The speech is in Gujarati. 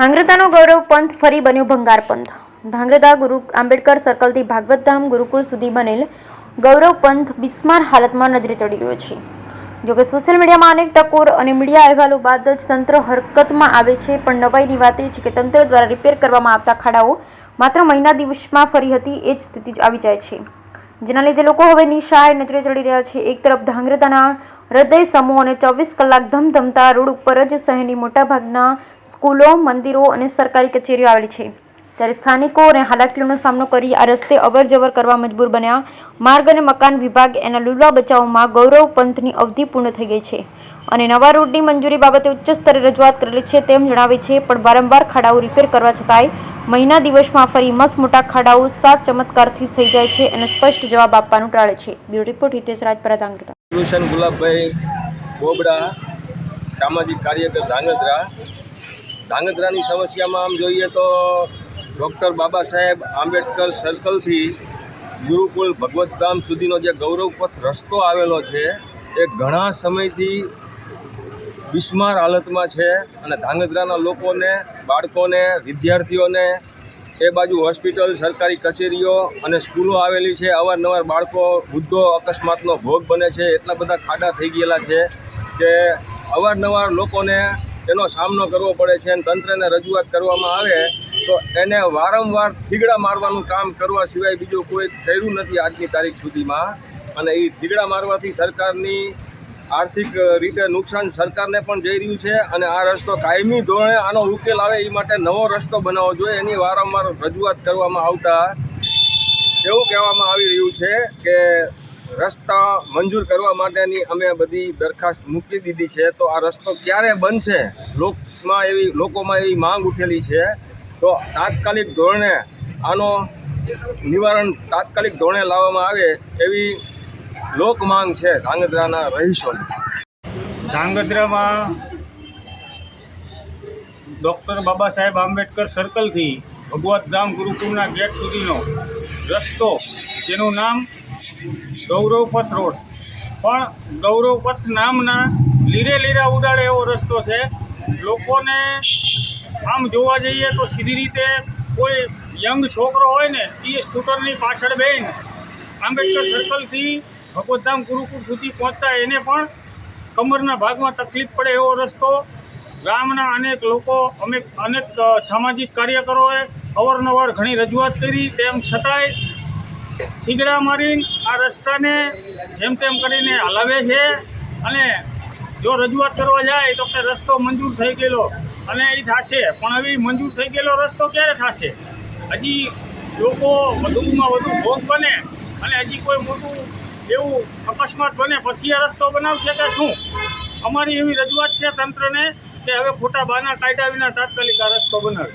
ધાંગ્રધાનો ગૌરવ પંથ ફરી બન્યો ભંગાર પંથ। ધાંગ્રધા ગુરુ આંબેડકર સર્કલથી ભાગવતધામ ગુરુકુળ સુધી બનેલ ગૌરવ પંથ બિસ્માર હાલતમાં નજરે ચડી રહ્યો છે। જોકે સોશિયલ મીડિયામાં અનેક ટકોર અને મીડિયા અહેવાલો બાદ જ તંત્ર હરકતમાં આવે છે, પણ નવાઈની વાત એ છે કે તંત્ર દ્વારા રિપેર કરવામાં આવતા ખાડાઓ માત્ર મહિના દિવસમાં ફરી હતી એ જ સ્થિતિ આવી જાય છે, જેના લીધે લોકો હવે નિસહાય નજરે ચડી રહ્યા છે। એક તરફ ધાંગ્રધાના હૃદય સમૂહ અને 24 કલાક ધમધમતા રોડ ઉપર જ શહેરની મોટાભાગના સ્કૂલો, મંદિરો અને સરકારી કચેરીઓ આવેલી છે, ત્યારે સ્થાનિકો અને હાલાકીઓનો સામનો કરી આ રસ્તે અવર જવર કરવા મજબૂર બન્યા। માર્ગ અને મકાન વિભાગ એના લુલા બચાવમાં ગૌરવ પંથની અવધિ પૂર્ણ થઈ ગઈ છે અને નવા રોડની મંજૂરી બાબતે ઉચ્ચ સ્તરે રજૂઆત કરેલી છે તેમ જણાવે છે, પણ વારંવાર ખાડાઓ રિપેર કરવા છતાંય મહિના દિવસમાં ફરી મસ્ત મોટા ખાડાઓ સાત ચમત્કારથી થઈ જાય છે અને સ્પષ્ટ જવાબ આપવાનું ટાળે છે। Bureau report Hitesh Rajpara, Dhrangadhra. ગુલશન ગુલાબભાઈ બોબડા, સામાજિક કાર્યકર, ધાંગધ્રા। ધાંગધ્રાની સમસ્યામાં આમ જોઈએ તો ડૉક્ટર બાબા સાહેબ આંબેડકર સર્કલથી ગુરુકુળ ભગવતધામ સુધીનો જે ગૌરવપથ રસ્તો આવેલો છે એ ઘણા સમયથી બિસ્માર હાલતમાં છે અને ધાંગધ્રાના લોકોને, બાળકોને, વિદ્યાર્થીઓને એ બાજુ હોસ્પિટલ, સરકારી કચેરીઓ અને સ્કૂલો આવેલી છે। અવારનવાર બાળકો, વૃદ્ધો અકસ્માતનો ભોગ બને છે। એટલા બધા ખાડા થઈ ગયેલા છે કે અવારનવાર લોકોને એનો સામનો કરવો પડે છે અને તંત્રને રજૂઆત કરવામાં આવે તો એને વારંવાર થીગડા મારવાનું કામ કરવા સિવાય બીજું કોઈ કર્યું નથી આજની તારીખ સુધીમાં। અને એ થીગડા મારવાથી સરકારની આર્થિક રીતે નુકસાન સરકારને પણ જઈ રહ્યું છે અને આ રસ્તો કાયમી ધોરણે આનો ઉકેલ આવે એ માટે નવો રસ્તો બનાવવો જોઈએ। એની વારંવાર રજૂઆત કરવામાં આવતા એવું કહેવામાં આવી રહ્યું છે કે રસ્તા મંજૂર કરવા માટેની અમે બધી દરખાસ્ત મૂકી દીધી છે, તો આ રસ્તો ક્યારે બનશે લોકોમાં એવી માંગ ઉઠેલી છે, તો તાત્કાલિક ધોરણે આનો નિવારણ તાત્કાલિક ધોરણે લાવવામાં આવે એવી લોક માંગ છે ધાંગધ્રાના રહીશોની। ધાંગધ્રામાં ડૉક્ટર બાબા સાહેબ આંબેડકર સર્કલથી ભગવતધામ ગુરુકુળના ગેટ સુધીનો રસ્તો, જેનું નામ ગૌરવપથ રોડ, પણ ગૌરવપથ નામના લીરે લીરા ઉડાડે એવો રસ્તો છે। લોકોને આમ જોવા જઈએ તો સીધી રીતે કોઈ યંગ છોકરો હોય ને એ સ્કૂટરની પાછળ બેસીને આંબેડકર સર્કલથી ભગવતધામ ગુરુકુળ સુધી પહોંચતા એને પણ કમરના ભાગમાં તકલીફ પડે એવો રસ્તો ગામના અનેક લોકો, અનેક સામાજિક કાર્યકરોએ અવારનવાર ઘણી રજૂઆત કરી, તેમ છતાંય થીગડા મારીને આ રસ્તાને જેમ તેમ કરીને હલાવે છે અને જો રજૂઆત કરવા જાય તો કે રસ્તો મંજૂર થઈ ગયેલો અને એ થશે, પણ હવે મંજૂર થઈ ગયેલો રસ્તો ક્યારે થશે? હજી લોકો વધુમાં વધુ ભોગ બને અને હજી કોઈ મોટું એવું અકસ્માત બને પછી આ રસ્તો બનાવશે કે શું? અમારી એવી રજૂઆત છે તંત્રને કે હવે ખોટા બહાના કાઢ્યા વિના તાત્કાલિક આ રસ્તો બનાવે।